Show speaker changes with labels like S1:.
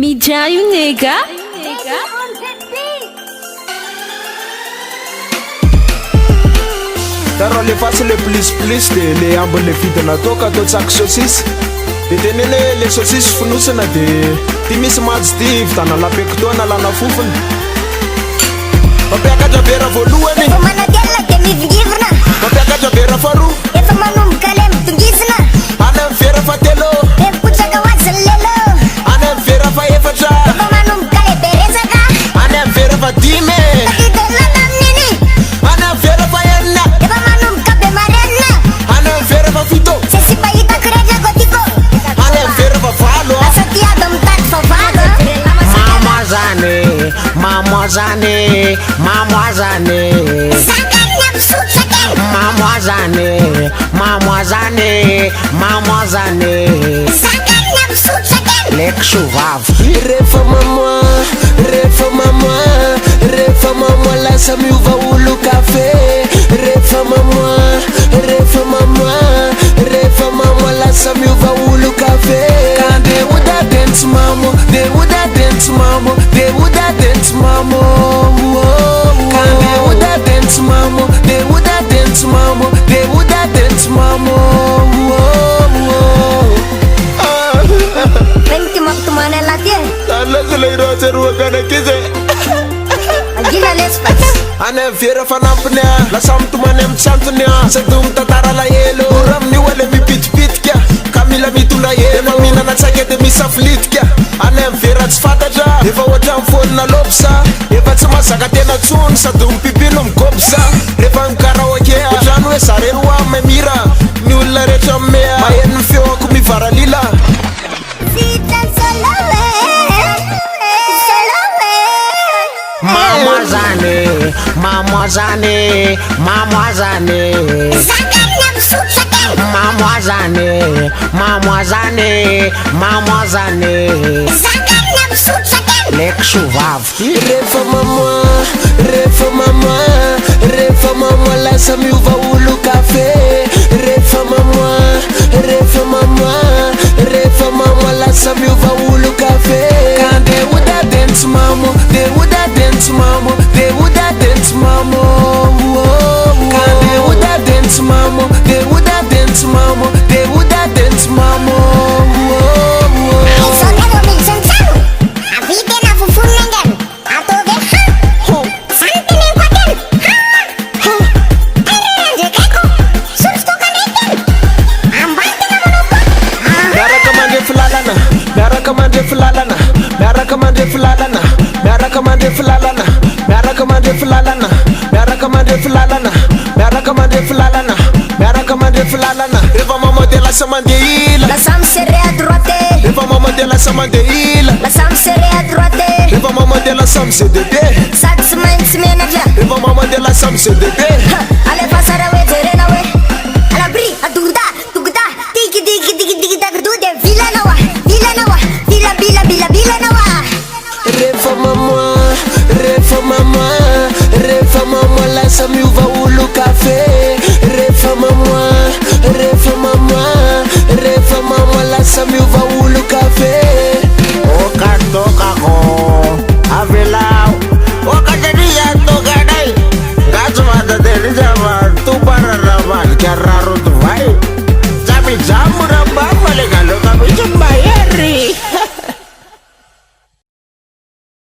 S1: Mijaio nega.
S2: Taro alefatsy le plus de le ambin'le vidina toka atao tsaky saucisse. De teneny le saucisse fonosina de ty misy majy ty vidana lapekitoana lana fofony. Mampiakatra vera voalohany
S3: efa manadelina de mivigivrana.
S2: Mampiakatra vera faharoa
S3: efa manomboka le mitongisana.
S2: Any amin'ny vera fahatelo
S3: epotsaka hoazy ny lelo.
S2: any amin'ny vera fahaefatra
S3: efa manomboka le beresaka.
S2: any amin'ny vera fahadimy
S3: tadidelana amin'iny.
S2: any amin'ny vera fahaenina
S3: efa manomboka be marenina.
S2: any amin'ny vera fahafito
S3: se sy pahitako rehetra gotiko.
S2: any amin'ny vera fahavalo
S3: asa tiado mitady favalo.
S4: Mamoazane
S3: zakany ampisotsake.
S4: Mamoazane
S3: zakany ampisotsake.
S4: Leky sovavy
S2: rehefa mamoa lasa miova olo kafe. Rehefa mamoa lasa miova olo kafe. Kan de oda dance mamo, de oda dance mamo, de oda dance mamo. Kan de oda dance mamo, de oda dance mamo, de oda dance mamo.
S3: Venti maktumana latie.
S2: Allah selai rosa ruagana kize.
S3: Agila lespas.
S2: Any amin'ny vera fanampiny a lasa mitomany amin'ny tsantony a sady mitantara lahelo. Ora amin'ny oale mipitipitika ka mila mitondra helo. Efa mihinana tsaika de misafilitika. Any amin'ny vera tsy fantatra efa ohatra mifonina lopsa. Efa tsy mahazaka tena tsony sady mipipino mikopsa. Rehefa mikaraoke ohatrany hoe zareo amy mira. Ny olona rehetra amea maheno ny feoako mivaralila.
S3: Vita solowe.
S4: Mamoazane
S3: zakany ampisotsake.
S4: Mamoazane
S3: zakany ampisotsake.
S4: Leky sovavy
S2: Rehefa mamoa lasa miova olo kafe. Rehefa mamoa lasa miova olo kafe. Kan de oda dance mamo, de oda dance mamo, de oda dance mamo. Kan de oda dance mamo, de oda dance mamo, de oda dance mamo.
S3: Soldado Milson-san, avite na fufunengen. Atoge ha. Santinin kwaken. Ha. Ayrenje keko. Surstokan reken. Ambante na monoko.
S2: Miaraka mandre filalana, miaraka mandre filalana, miaraka mandre filalana, miaraka mandre filalana, miaraka mandre filalana, miaraka mandre filalana, miaraka mandre filalana, miaraka mandre filalana. Rehefa mamode lasa mandeha ila,
S3: Lasa serré à droite.
S2: rehefa mamode lasa mandeha ila,
S3: Lasa serré à droite.
S2: rehefa mamode lasa misedede,
S3: Sady tsy maintsy menatra.
S2: rehefa mamode lasa misedede.
S3: Ale pasara we jerena we. Alabri aduda duguda tiki tiki tiki tiki tagude vila nawa vila nawa.
S2: Rehefa mamoa lasa miova olo kafe. Rehefa mamoa lasa miova olo kafe.
S4: Okatokako avilau Okatania tokadai Gatsumata derijama Tupararaman Kararut vai Jamu rambang Malikalo kami jumbai